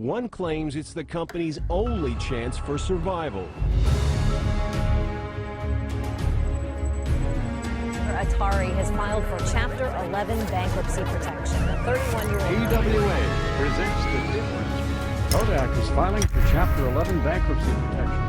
One claims it's the company's only chance for survival. Atari has filed for Chapter 11 bankruptcy protection. The 31-year-old AWA presents the difference. Kodak is filing for Chapter 11 bankruptcy protection.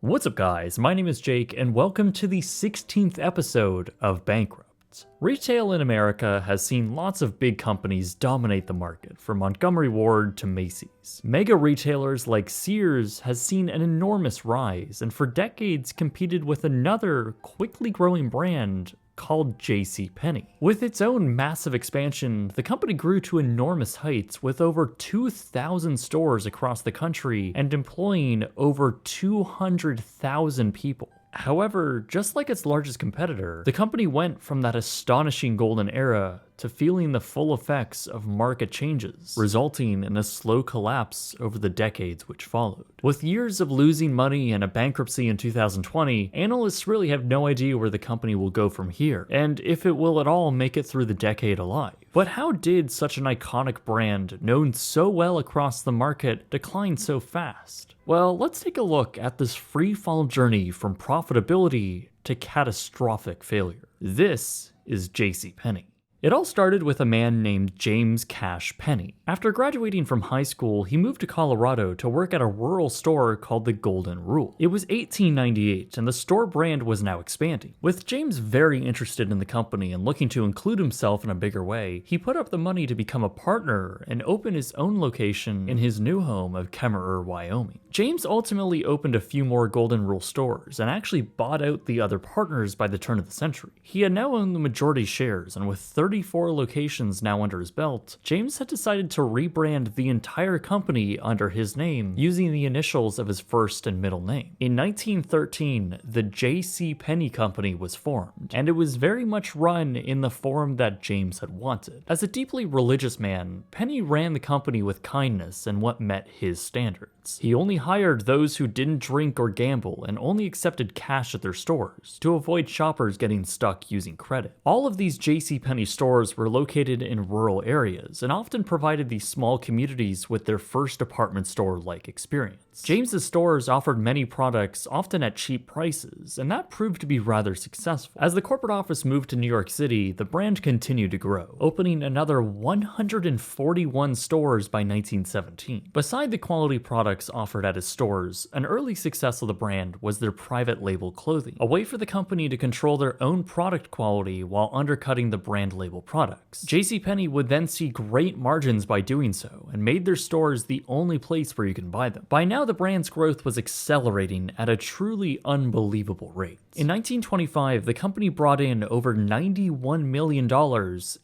What's up, guys? My name is Jake, and welcome to the 16th episode of Bankrupt. Retail in America has seen lots of big companies dominate the market, from Montgomery Ward to Macy's. Mega retailers like Sears has seen an enormous rise, and for decades competed with another quickly growing brand called JCPenney. With its own massive expansion, the company grew to enormous heights with over 2,000 stores across the country and employing over 200,000 people. However, just like its largest competitor, the company went from that astonishing golden era to feeling the full effects of market changes, resulting in a slow collapse over the decades which followed. With years of losing money and a bankruptcy in 2020, analysts really have no idea where the company will go from here, and if it will at all make it through the decade alive. But how did such an iconic brand, known so well across the market, decline so fast? Well, let's take a look at this free-fall journey from profitability to catastrophic failure. This is JCPenney. It all started with a man named James Cash Penney. After graduating from high school, he moved to Colorado to work at a rural store called the Golden Rule. It was 1898, and the store brand was now expanding. With James very interested in the company and looking to include himself in a bigger way, he put up the money to become a partner and open his own location in his new home of Kemmerer, Wyoming. James ultimately opened a few more Golden Rule stores and actually bought out the other partners by the turn of the century. He had now owned the majority shares, and with 34 locations now under his belt, James had decided to rebrand the entire company under his name, using the initials of his first and middle name. In 1913, the JCPenney Company was formed, and it was very much run in the form that James had wanted. As a deeply religious man, Penney ran the company with kindness and what met his standards. He only hired those who didn't drink or gamble and only accepted cash at their stores to avoid shoppers getting stuck using credit. All of these JCPenney stores were located in rural areas and often provided these small communities with their first department store-like experience. James's stores offered many products, often at cheap prices, and that proved to be rather successful. As the corporate office moved to New York City, the brand continued to grow, opening another 141 stores by 1917. Beside the quality products offered at his stores, an early success of the brand was their private label clothing, a way for the company to control their own product quality while undercutting the brand label products. JCPenney would then see great margins by doing so, and made their stores the only place where you can buy them. By now, the brand's growth was accelerating at a truly unbelievable rate. In 1925, the company brought in over $91 million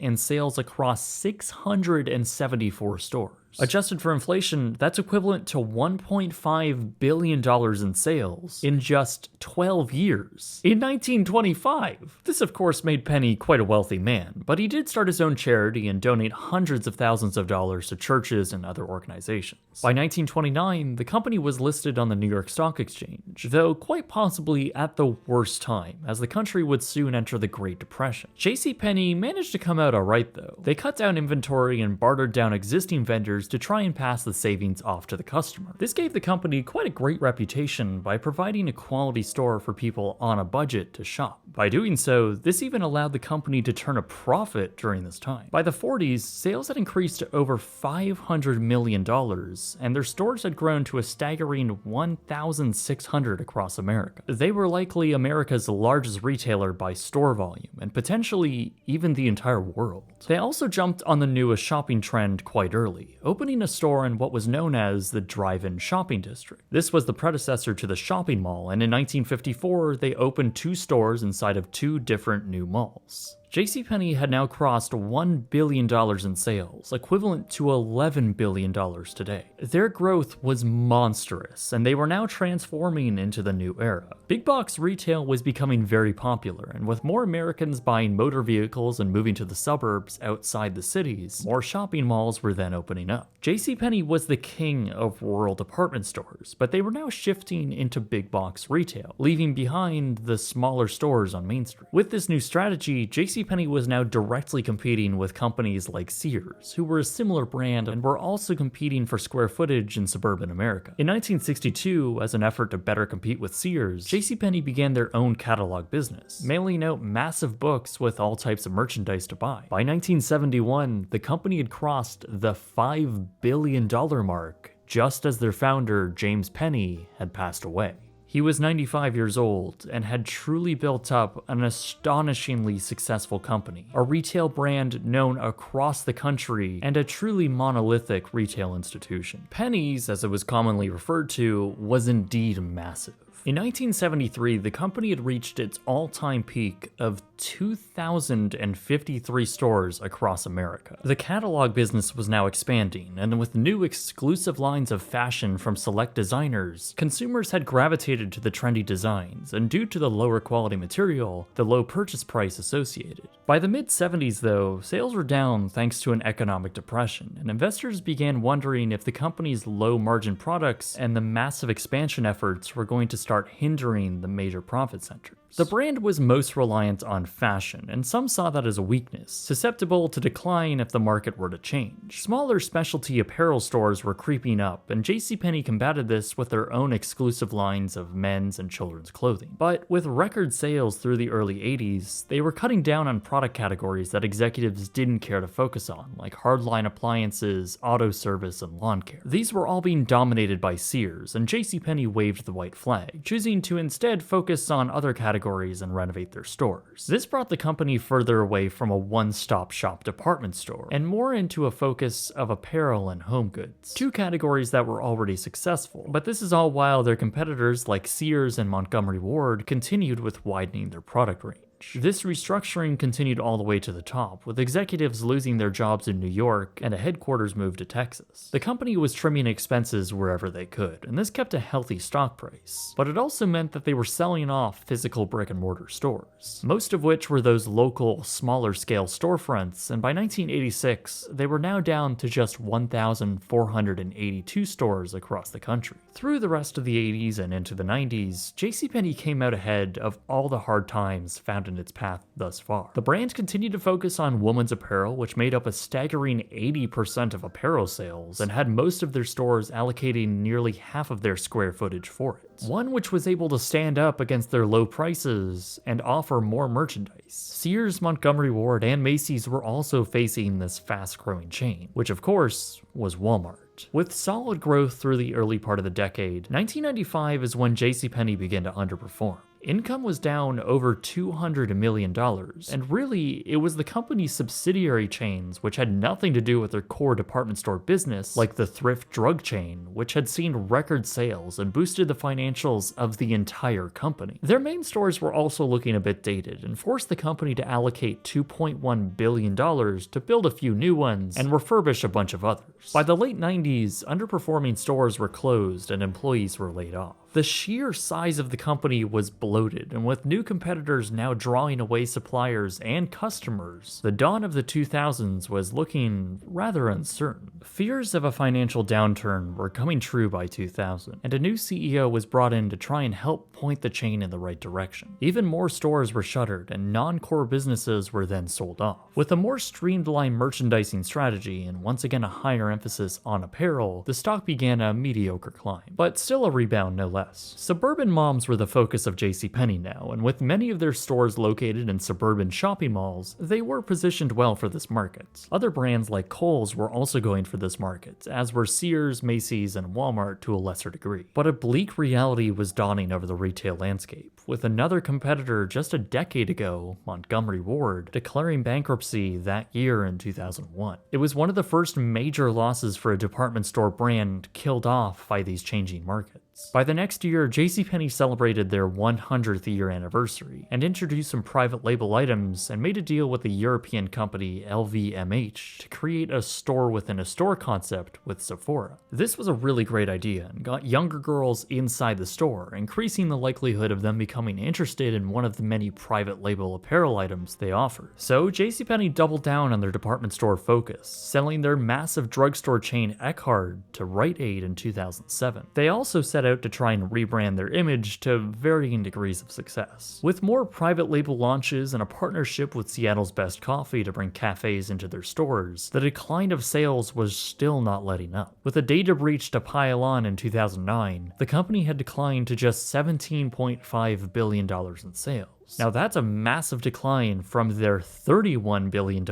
in sales across 674 stores. Adjusted for inflation, that's equivalent to $1.5 billion in sales in just 12 years. In 1925! This of course made Penney quite a wealthy man, but he did start his own charity and donate hundreds of thousands of dollars to churches and other organizations. By 1929, the company was listed on the New York Stock Exchange, though quite possibly at the worst time, as the country would soon enter the Great Depression. JCPenney managed to come out alright though. They cut down inventory and bartered down existing vendors to try and pass the savings off to the customer. This gave the company quite a great reputation by providing a quality store for people on a budget to shop. By doing so, this even allowed the company to turn a profit during this time. By the 40s, sales had increased to over $500 million, and their stores had grown to a staggering 1,600 across America. They were likely America's largest retailer by store volume, and potentially even the entire world. They also jumped on the newest shopping trend quite early, opening a store in what was known as the Drive-In Shopping District. This was the predecessor to the shopping mall, and in 1954, they opened 2 stores inside of 2 different new malls. JCPenney had now crossed $1 billion in sales, equivalent to $11 billion today. Their growth was monstrous, and they were now transforming into the new era. Big box retail was becoming very popular, and with more Americans buying motor vehicles and moving to the suburbs outside the cities, more shopping malls were then opening up. JCPenney was the king of rural department stores, but they were now shifting into big box retail, leaving behind the smaller stores on Main Street. With this new strategy, JCPenney was now directly competing with companies like Sears, who were a similar brand and were also competing for square footage in suburban America. In 1962, as an effort to better compete with Sears, JCPenney began their own catalog business, mailing out massive books with all types of merchandise to buy. By 1971, the company had crossed the $5 billion mark, just as their founder, James Penney, had passed away. He was 95 years old and had truly built up an astonishingly successful company, a retail brand known across the country, and a truly monolithic retail institution. Penney's, as it was commonly referred to, was indeed massive. In 1973, the company had reached its all-time peak of 2,053 stores across America. The catalog business was now expanding, and with new exclusive lines of fashion from select designers, consumers had gravitated to the trendy designs, and due to the lower quality material, the low purchase price associated. By the mid-70s, though, sales were down thanks to an economic depression, and investors began wondering if the company's low-margin products and the massive expansion efforts were going to start hindering the major profit centers. The brand was most reliant on fashion, and some saw that as a weakness, susceptible to decline if the market were to change. Smaller specialty apparel stores were creeping up, and JCPenney combated this with their own exclusive lines of men's and children's clothing. But with record sales through the early 80s, they were cutting down on product categories that executives didn't care to focus on, like hardline appliances, auto service, and lawn care. These were all being dominated by Sears, and JCPenney waved the white flag, choosing to instead focus on other categories and renovate their stores. This brought the company further away from a one-stop shop department store and more into a focus of apparel and home goods, two categories that were already successful. But this is all while their competitors like Sears and Montgomery Ward continued with widening their product range. This restructuring continued all the way to the top, with executives losing their jobs in New York and a headquarters move to Texas. The company was trimming expenses wherever they could, and this kept a healthy stock price. But it also meant that they were selling off physical brick-and-mortar stores, most of which were those local, smaller-scale storefronts, and by 1986, they were now down to just 1,482 stores across the country. Through the rest of the 80s and into the 90s, JCPenney came out ahead of all the hard times found in its path thus far. The brand continued to focus on women's apparel, which made up a staggering 80% of apparel sales, and had most of their stores allocating nearly half of their square footage for it. One which was able to stand up against their low prices and offer more merchandise. Sears, Montgomery Ward, and Macy's were also facing this fast-growing chain, which of course was Walmart. With solid growth through the early part of the decade, 1995 is when JCPenney began to underperform. Income was down over $200 million, and really, it was the company's subsidiary chains, which had nothing to do with their core department store business, like the thrift drug chain, which had seen record sales and boosted the financials of the entire company. Their main stores were also looking a bit dated, and forced the company to allocate $2.1 billion to build a few new ones and refurbish a bunch of others. By the late 90s, underperforming stores were closed and employees were laid off. The sheer size of the company was bloated, and with new competitors now drawing away suppliers and customers, the dawn of the 2000s was looking rather uncertain. Fears of a financial downturn were coming true by 2000, and a new CEO was brought in to try and help point the chain in the right direction. Even more stores were shuttered, and non-core businesses were then sold off. With a more streamlined merchandising strategy and once again a higher emphasis on apparel, the stock began a mediocre climb, but still a rebound no less. Suburban moms were the focus of JCPenney now, and with many of their stores located in suburban shopping malls, they were positioned well for this market. Other brands like Kohl's were also going for this market, as were Sears, Macy's, and Walmart to a lesser degree. But a bleak reality was dawning over the retail landscape, with another competitor just a decade ago, Montgomery Ward, declaring bankruptcy that year in 2001. It was one of the first major losses for a department store brand killed off by these changing markets. By the next year, JCPenney celebrated their 100th year anniversary and introduced some private label items and made a deal with the European company LVMH to create a store within a store concept with Sephora. This was a really great idea and got younger girls inside the store, increasing the likelihood of them becoming interested in one of the many private label apparel items they offer. So JCPenney doubled down on their department store focus, selling their massive drugstore chain Eckhard to Rite Aid in 2007. They also set out to try and rebrand their image to varying degrees of success. With more private label launches and a partnership with Seattle's Best Coffee to bring cafes into their stores, the decline of sales was still not letting up. With a data breach to pile on in 2009, the company had declined to just $17.5 billion in sales. Now that's a massive decline from their $31 billion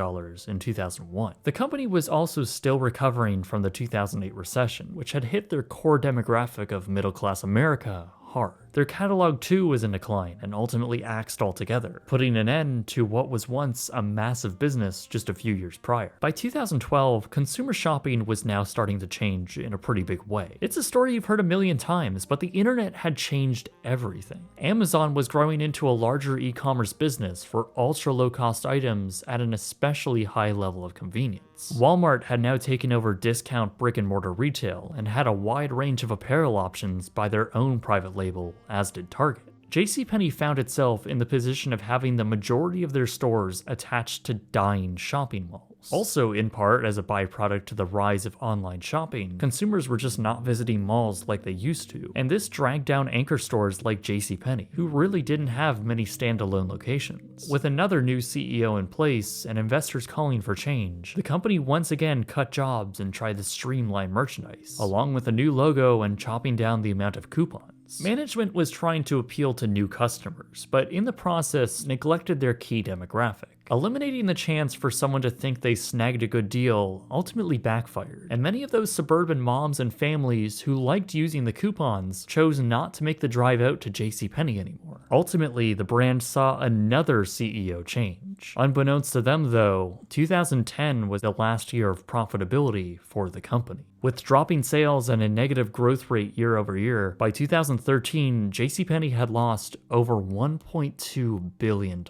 in 2001. The company was also still recovering from the 2008 recession, which had hit their core demographic of middle-class America hard. Their catalog too was in decline and ultimately axed altogether, putting an end to what was once a massive business just a few years prior. By 2012, consumer shopping was now starting to change in a pretty big way. It's a story you've heard a million times, but the internet had changed everything. Amazon was growing into a larger e-commerce business for ultra-low-cost items at an especially high level of convenience. Walmart had now taken over discount brick-and-mortar retail and had a wide range of apparel options by their own private label, as did Target. JCPenney found itself in the position of having the majority of their stores attached to dying shopping malls. Also, in part as a byproduct to the rise of online shopping, consumers were just not visiting malls like they used to, and this dragged down anchor stores like JCPenney, who really didn't have many standalone locations. With another new CEO in place and investors calling for change, the company once again cut jobs and tried to streamline merchandise, along with a new logo and chopping down the amount of coupons. Management was trying to appeal to new customers, but in the process neglected their key demographic. Eliminating the chance for someone to think they snagged a good deal ultimately backfired, and many of those suburban moms and families who liked using the coupons chose not to make the drive out to JCPenney anymore. Ultimately, the brand saw another CEO change. Unbeknownst to them though, 2010 was the last year of profitability for the company. With dropping sales and a negative growth rate year over year, by 2013, JCPenney had lost over $1.2 billion.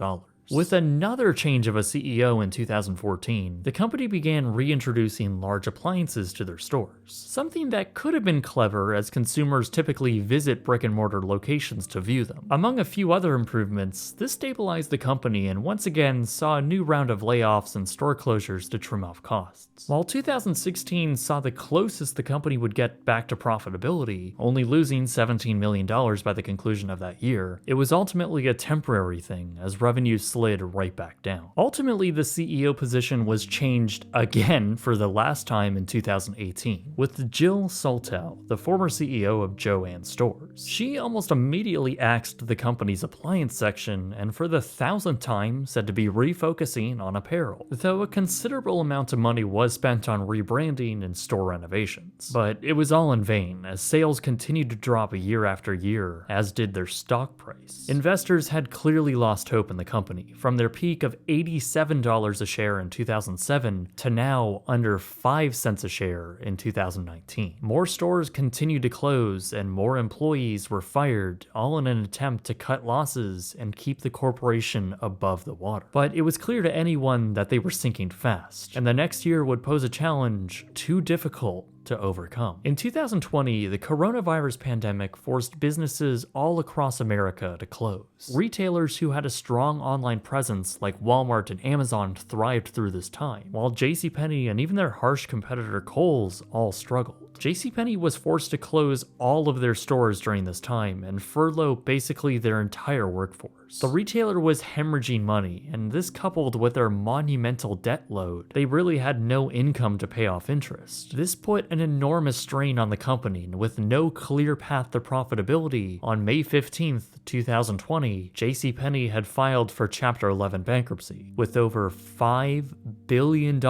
With another change of a CEO in 2014, the company began reintroducing large appliances to their stores. Something that could have been clever, as consumers typically visit brick-and-mortar locations to view them. Among a few other improvements, this stabilized the company and once again saw a new round of layoffs and store closures to trim off costs. While 2016 saw the closest the company would get back to profitability, only losing $17 million by the conclusion of that year, it was ultimately a temporary thing as revenues slid right back down. Ultimately, the CEO position was changed again for the last time in 2018, with Jill Soltau, the former CEO of Jo-Ann Stores. She almost immediately axed the company's appliance section and for the 1,000th time said to be refocusing on apparel, though a considerable amount of money was spent on rebranding and store renovations. But it was all in vain, as sales continued to drop year after year, as did their stock price. Investors had clearly lost hope in the company, from their peak of $87 a share in 2007 to now under 5 cents a share in 2019. More stores continued to close and more employees were fired, all in an attempt to cut losses and keep the corporation above the water. But it was clear to anyone that they were sinking fast, and the next year would pose a challenge too difficult to overcome. In 2020, the coronavirus pandemic forced businesses all across America to close. Retailers who had a strong online presence like Walmart and Amazon thrived through this time, while JCPenney and even their harsh competitor Kohl's all struggled. JCPenney was forced to close all of their stores during this time and furlough basically their entire workforce. The retailer was hemorrhaging money, and this coupled with their monumental debt load, they really had no income to pay off interest. This put an enormous strain on the company, and with no clear path to profitability, on May 15th, 2020, JCPenney had filed for Chapter 11 bankruptcy with over $5 billion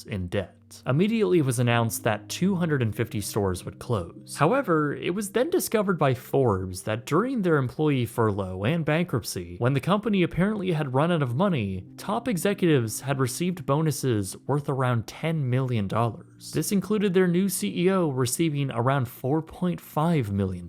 in debt. Immediately it was announced that 250 stores would close. However, it was then discovered by Forbes that during their employee furlough and bankruptcy, when the company apparently had run out of money, top executives had received bonuses worth around $10 million. This included their new CEO receiving around $4.5 million.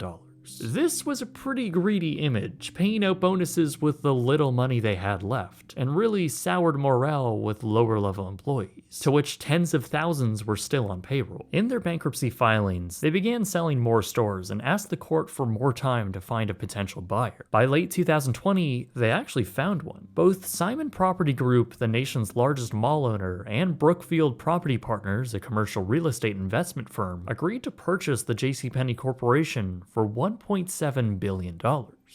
This was a pretty greedy image, paying out bonuses with the little money they had left, and really soured morale with lower-level employees, to which tens of thousands were still on payroll. In their bankruptcy filings, they began selling more stores and asked the court for more time to find a potential buyer. By late 2020, they actually found one. Both Simon Property Group, the nation's largest mall owner, and Brookfield Property Partners, a commercial real estate investment firm, agreed to purchase the JCPenney Corporation for $1.7 billion,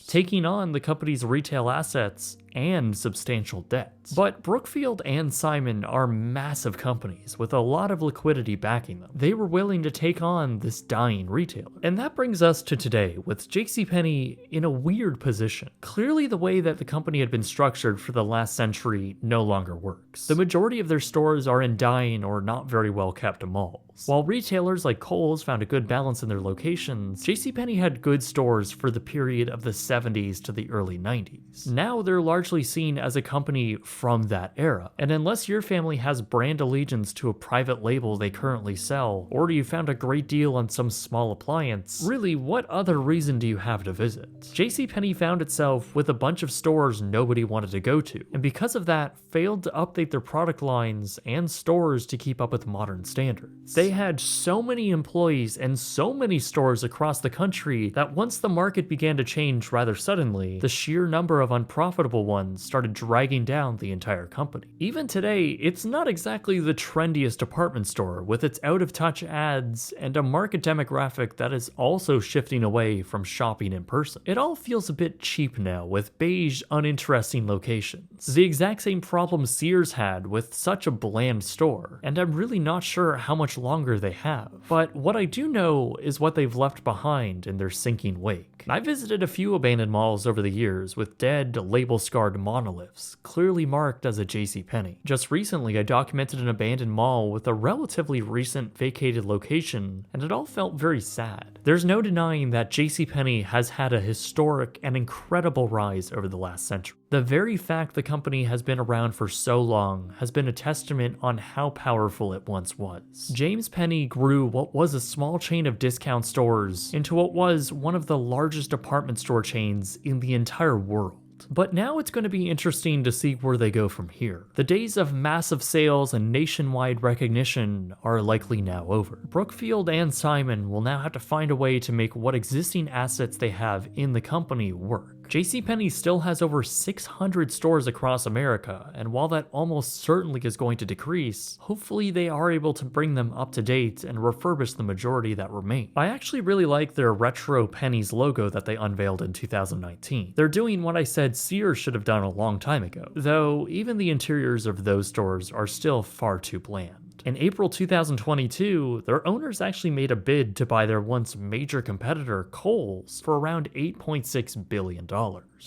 taking on the company's retail assets and substantial debts. But Brookfield and Simon are massive companies with a lot of liquidity backing them. They were willing to take on this dying retailer. And that brings us to today, with JCPenney in a weird position. Clearly the way that the company had been structured for the last century no longer works. The majority of their stores are in dying or not very well kept malls. While retailers like Kohl's found a good balance in their locations, JCPenney had good stores for the period of the 70s to the early 90s. Now they're largely seen as a company from that era, and unless your family has brand allegiance to a private label they currently sell, or you found a great deal on some small appliance, really what other reason do you have to visit? JCPenney found itself with a bunch of stores nobody wanted to go to, and because of that, failed to update their product lines and stores to keep up with modern standards. They had so many employees and so many stores across the country that once the market began to change rather suddenly, the sheer number of unprofitable ones started dragging down the entire company. Even today, it's not exactly the trendiest department store, with its out-of-touch ads and a market demographic that is also shifting away from shopping in person. It all feels a bit cheap now, with beige, uninteresting locations. The exact same problem Sears had with such a bland store, and I'm really not sure how much longer they have. But what I do know is what they've left behind in their sinking wake. I visited a few abandoned malls over the years with dead, label-scarred monoliths, clearly marked as a JCPenney. Just recently, I documented an abandoned mall with a relatively recent vacated location, and it all felt very sad. There's no denying that JCPenney has had a historic and incredible rise over the last century. The very fact the company has been around for so long has been a testament on how powerful it once was. James Penney grew what was a small chain of discount stores into what was one of the largest department store chains in the entire world. But now it's going to be interesting to see where they go from here. The days of massive sales and nationwide recognition are likely now over. Brookfield and Simon will now have to find a way to make what existing assets they have in the company work. JCPenney still has over 600 stores across America, and while that almost certainly is going to decrease, hopefully they are able to bring them up to date and refurbish the majority that remain. I actually really like their retro Pennies logo that they unveiled in 2019. They're doing what I said Sears should have done a long time ago, though even the interiors of those stores are still far too bland. In April 2022, their owners actually made a bid to buy their once major competitor, Kohl's, for around $8.6 billion.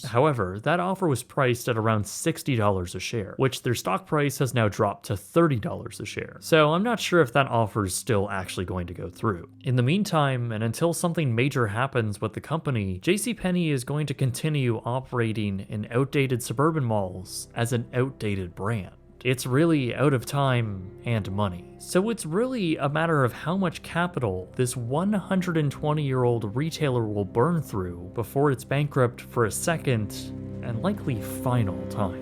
However, that offer was priced at around $60 a share, which their stock price has now dropped to $30 a share. So I'm not sure if that offer is still actually going to go through. In the meantime, and until something major happens with the company, JCPenney is going to continue operating in outdated suburban malls as an outdated brand. It's really out of time and money. So it's really a matter of how much capital this 120-year-old retailer will burn through before it's bankrupt for a second and likely final time.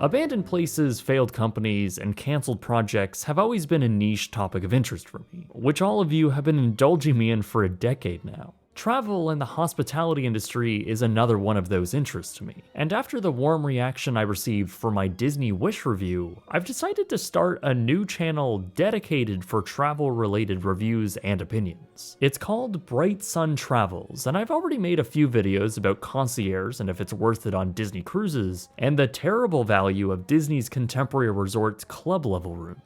Abandoned places, failed companies, and canceled projects have always been a niche topic of interest for me, which all of you have been indulging me in for a decade now. Travel and the hospitality industry is another one of those interests to me, and after the warm reaction I received for my Disney Wish review, I've decided to start a new channel dedicated for travel-related reviews and opinions. It's called Bright Sun Travels, and I've already made a few videos about concierge and if it's worth it on Disney cruises, and the terrible value of Disney's contemporary resorts club-level rooms.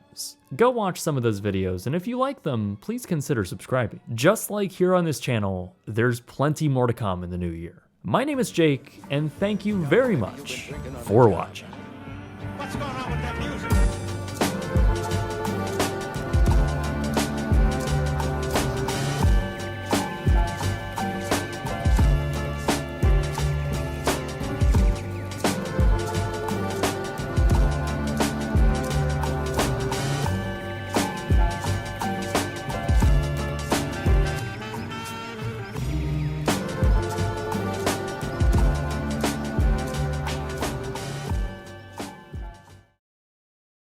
Go watch some of those videos, and if you like them, please consider subscribing. Just like here on this channel, there's plenty more to come in the new year. My name is Jake, and thank you very much for watching.